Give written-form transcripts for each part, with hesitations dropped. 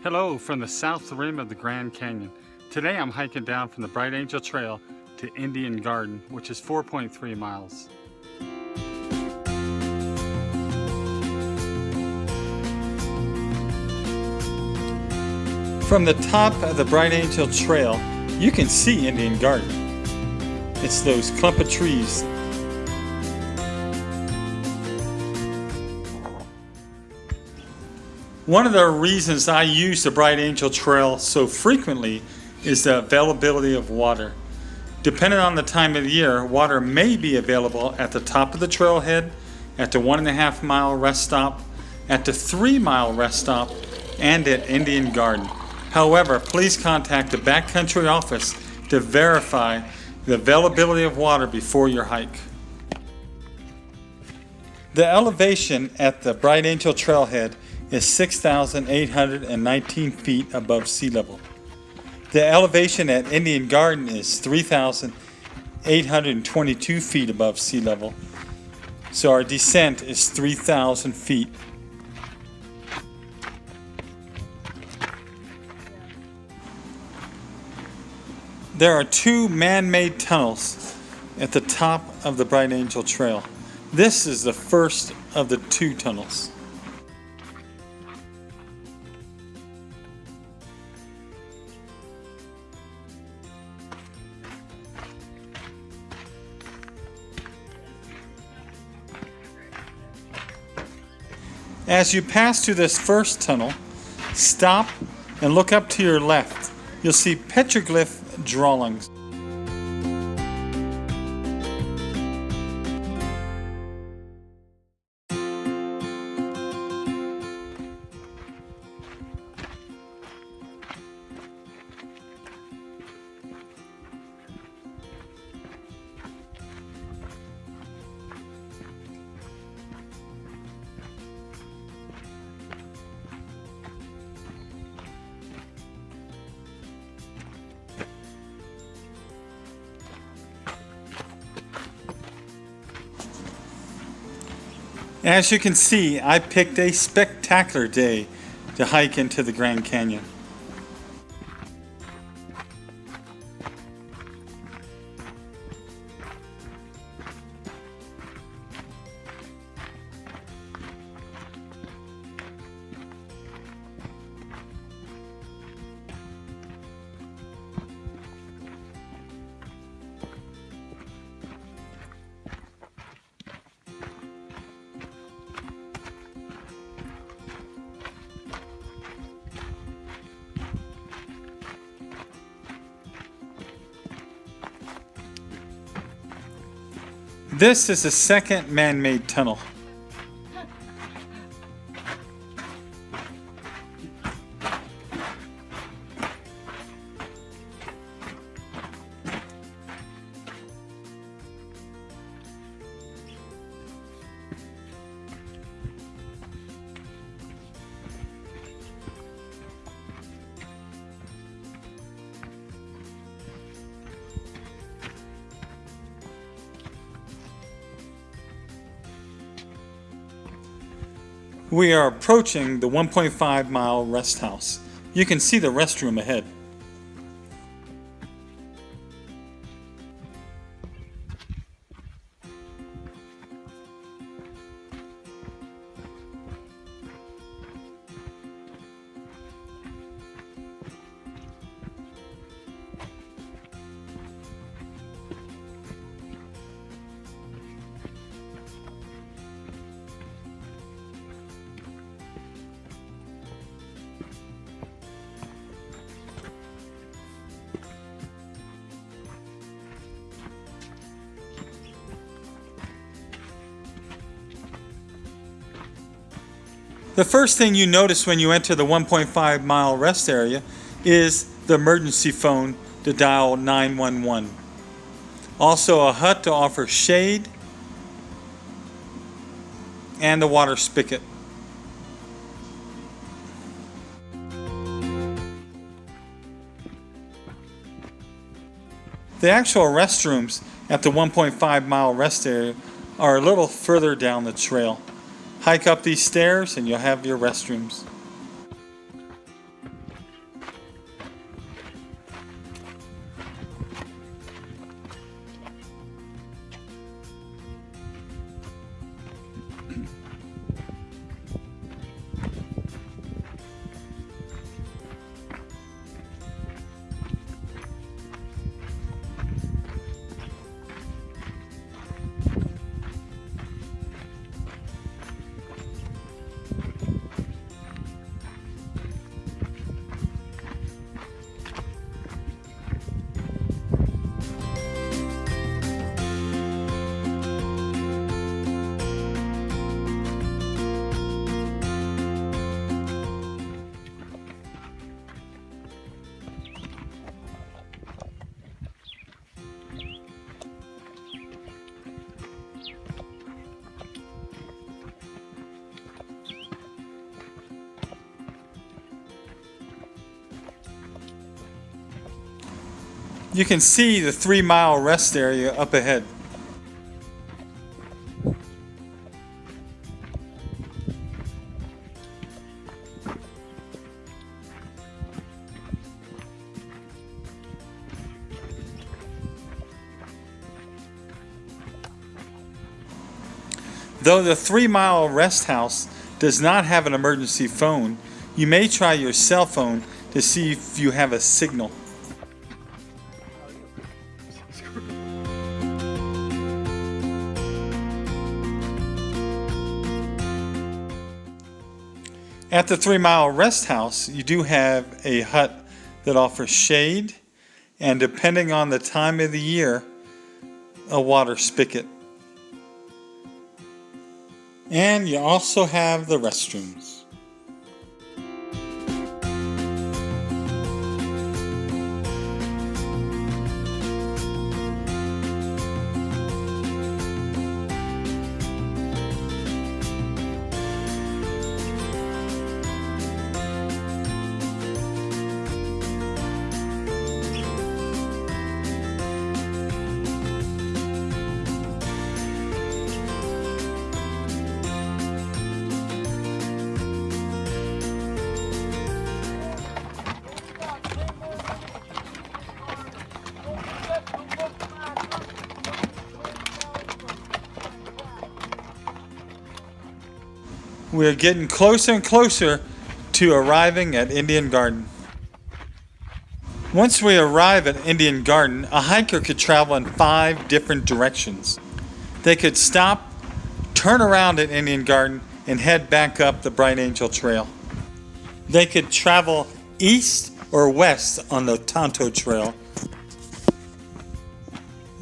Hello from the south rim of the Grand Canyon. Today I'm hiking down from the Bright Angel Trail to Indian Garden, which is 4.3 miles. From the top of the Bright Angel Trail, you can see Indian Garden. It's those clump of trees. One of the reasons I use the Bright Angel Trail so frequently is the availability of water. Depending on the time of the year, water may be available at the top of the trailhead, at the 1.5 mile rest stop, at the 3 mile rest stop, and at Indian Garden. However, please contact the Backcountry office to verify the availability of water before your hike. The elevation at the Bright Angel Trailhead is 6,819 feet above sea level. The elevation at Indian Garden is 3,822 feet above sea level. So our descent is 3,000 feet. There are two man-made tunnels at the top of the Bright Angel Trail. This is the first of the two tunnels. As you pass through this first tunnel, stop and look up to your left. You'll see petroglyph drawings. As you can see, I picked a spectacular day to hike into the Grand Canyon. This is the second man-made tunnel. We are approaching the 1.5 mile rest house. You can see the restroom ahead. The first thing you notice when you enter the 1.5 mile rest area is the emergency phone to dial 911. Also a hut to offer shade and the water spigot. The actual restrooms at the 1.5 mile rest area are a little further down the trail. Hike up these stairs and you'll have your restrooms. You can see the 3 Mile rest area up ahead. Though the 3 Mile rest house does not have an emergency phone, you may try your cell phone to see if you have a signal. At the 3 Mile rest house, you do have a hut that offers shade and, depending on the time of the year, a water spigot. And you also have the restrooms. We are getting closer and closer to arriving at Indian Garden. Once we arrive at Indian Garden, a hiker could travel in 5 different directions. They could stop, turn around at Indian Garden, and head back up the Bright Angel Trail. They could travel east or west on the Tonto Trail.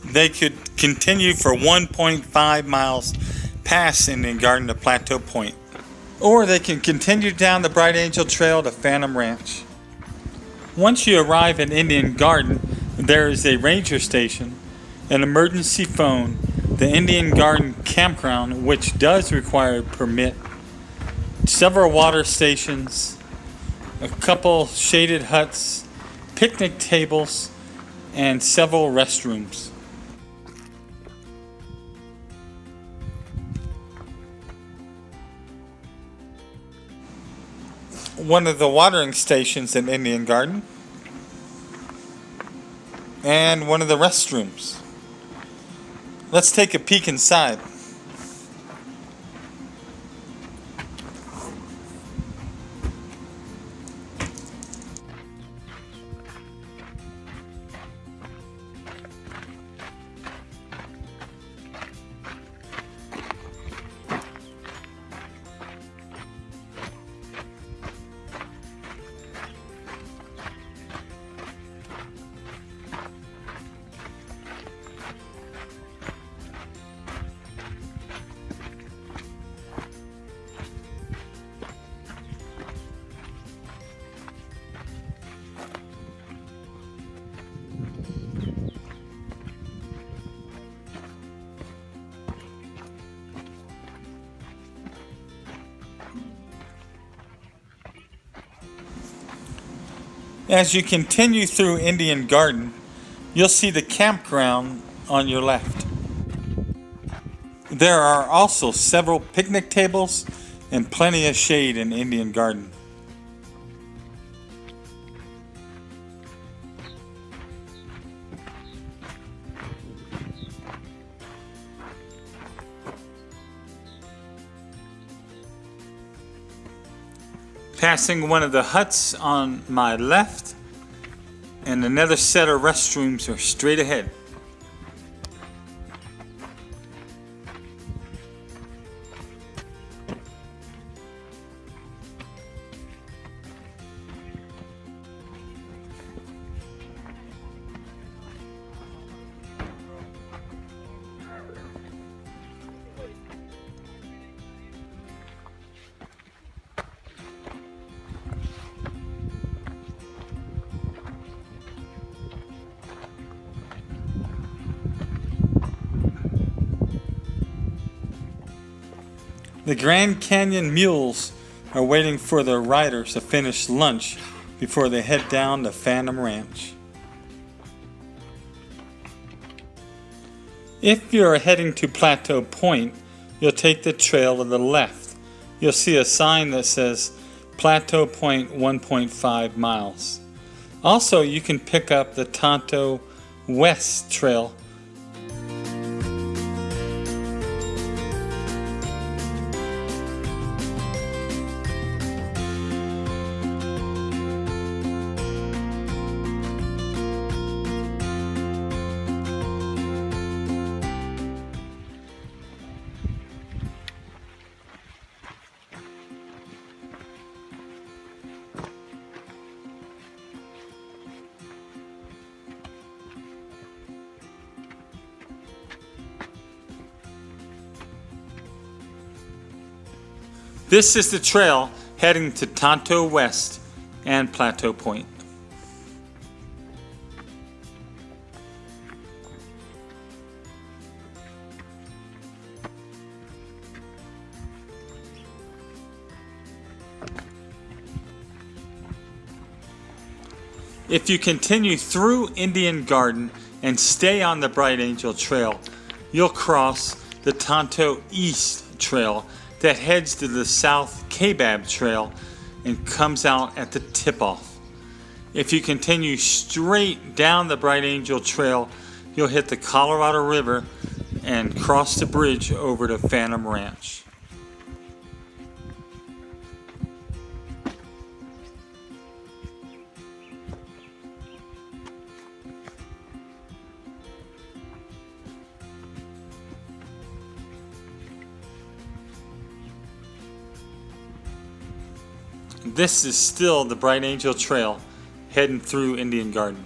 They could continue for 1.5 miles past Indian Garden to Plateau Point. Or they can continue down the Bright Angel Trail to Phantom Ranch. Once you arrive at Indian Garden, there is a ranger station, an emergency phone, the Indian Garden campground, which does require a permit, several water stations, a couple shaded huts, picnic tables, and several restrooms. One of the watering stations in Indian Garden, and one of the restrooms. Let's take a peek inside. As you continue through Indian Garden, you'll see the campground on your left. There are also several picnic tables and plenty of shade in Indian Garden. Passing one of the huts on my left, and another set of restrooms are straight ahead. The Grand Canyon mules are waiting for their riders to finish lunch before they head down to Phantom Ranch. If you're heading to Plateau Point, you'll take the trail to the left. You'll see a sign that says Plateau Point 1.5 miles. Also, you can pick up the Tonto West Trail. This is the trail heading to Tonto West and Plateau Point. If you continue through Indian Garden and stay on the Bright Angel Trail, you'll cross the Tonto East Trail that heads to the South Kaibab Trail and comes out at the tip-off. If you continue straight down the Bright Angel Trail, you'll hit the Colorado River and cross the bridge over to Phantom Ranch. This is still the Bright Angel Trail heading through Indian Garden.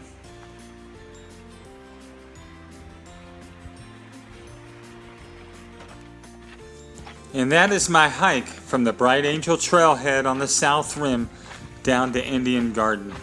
And that is my hike from the Bright Angel Trailhead on the South Rim down to Indian Garden.